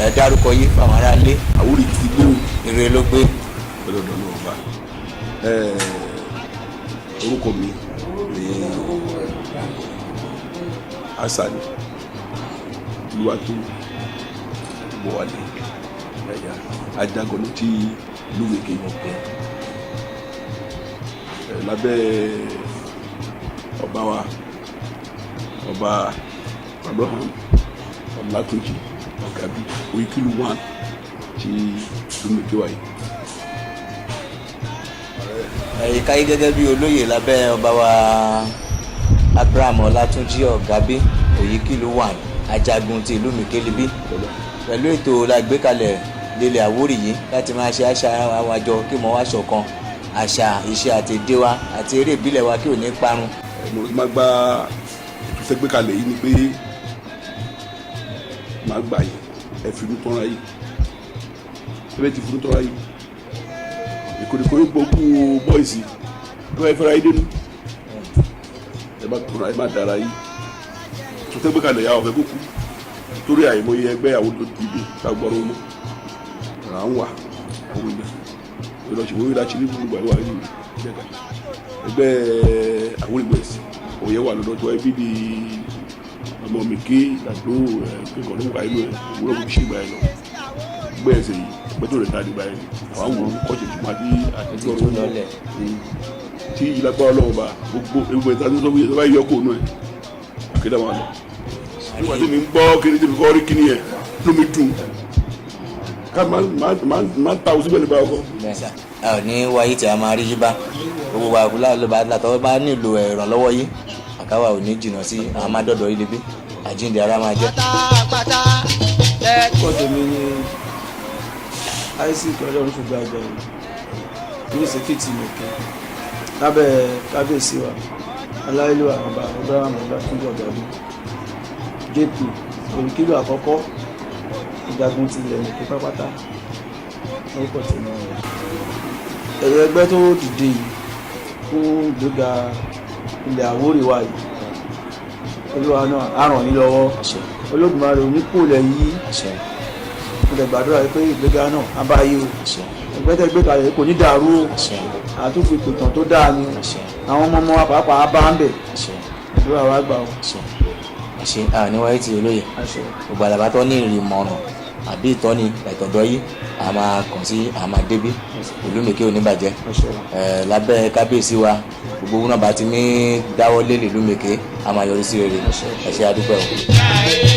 ẹ dárúkọ yìí fáwọn aráalé. Àwórì ti gbé o. Ire ló gbé. Ọlọ́dọ̀ náà bá orúkọ mi ní Asani Olúwatóyìn Bọ̀wálé Ajagun ti Lúmèké lábẹ́ ọba wa ọba Abraham Ọlátúnjí Ọ̀gábí Oyèkìlú 1 ti Lúmèké wáyé. Ẹ̀ka yìí gẹ́gẹ́ bí olóyè lábẹ́ ọba wa Abraham Ọlátúnjí Ọ̀gábí Oyèkìlú 1 Ajagun ti Lúmèké libí pẹ̀lú ètò lágbékalẹ̀ lélẹ̀ Àwórì yìí láti máa ṣe àṣà àwọn àjọ kí mo wá ṣọ̀kan àṣà ìṣe àti èdè wa àti eré ìbílẹ̀ wa kí ò ní parun. Mo máa gba ètò tẹ́gbẹ́kalẹ̀ yìí ni pé máa gbà yìí ẹ fi inú tọ́ra yìí ẹ bẹ́ẹ̀ ti fi inú tọ́ra yìí ìkòrìkò yóò gbọ́ kú bọ́ìsì tó ẹ fẹ́ra yìí dénú ẹ bá tọ́ra ẹ má dára yìí ètò tẹ́gbẹ́kalẹ̀ yà ọ̀fẹ́ kókú torí àìmọye ẹgbẹ́ àwọn olódìbò lágbọ́rọ̀ ọmọ à ń wà owó ilẹ̀ ìlọsibó yìí láti ní gbogbo àwọn àyè ẹgbẹ́ àwọn ìgbésí òye wà lọ́dọ̀ tó ẹbí di ọmọ mi ké àdó kíkọ ló ń wáyé lọ ìwúrọ̀ kò ṣe ìgbà yẹn lọ gbé ẹsẹ̀ yìí ẹgbẹ́ tó rẹ̀ ta àdìgbà yẹn àwọn àwọn kọ́ọ̀ṣẹ̀ tó máa di àtijọ́ lọ́lẹ̀ tí ìlágbá ọlọ́wọ́ bá gbogbo ewu ẹ̀ta tó sọ́wọ́ yẹ bá yọ kó nù ẹ̀ akéde àwọn àlọ́ nígbà tí mi ń gbọ́ kí ni tí mi kọ́ rí kíní yẹn ló mi dùn ká máa ta òsínbẹ̀ nípa ọkọ. ẹ ò ní wáyé tí a máa rí yíbá gbogbo wa látọwọ́ bá nílò ìrànlọ́wọ́ yìí àkáwà ò ní jìnnà sí àwọn amádọ́dọ̀ ilé bí àjíǹde ara máa jẹ́. Kọ́tẹ̀ mi ni Isaac Ọlọ́run ṣùgbọ́n àjọ ní Èkìtì Lòkè lábẹ́ kábíyèsí wa aláìlúwà ọba Abraham Ọlátúnjí Ọ̀gábí JP Oyèkìlú àkọ́kọ́ Ìjagun ti ilẹ̀ Lòkè pápátá orúkọ tèmi ẹ̀yẹ ẹgbẹ́ tó dìde yìí fún ìgbéga ilẹ̀ Àwórì wa yìí Olúwa náà á ràn yín lọ́wọ́ Olódùmarè onípòlẹ̀ yìí mo lè gbàdúrà pé ìgbéga náà á bá yí o ẹgbẹ́ tẹ́ gbé kalẹ̀ kò ní dàrú o àtúnfi pìtàn tó dáa ni àwọn ọmọ wa pàápàá bá ń bẹ̀ àdúrà wa gbà o. àṣẹ àníwáyé ti olóyè gbogbo àlàbà tó ní ìrìmọ̀ràn àbí ìtọ́ni ìtọ̀dọ̀ yìí a máa kàn sí àmàdébí Lúmèké oníbàjẹ́ lábẹ́ kábíyèsí wa gbogbo náà bá ti ní dáwọ́ lé Lúmèké a máa yọrí sí rere ẹ ṣé a dúpẹ́ o.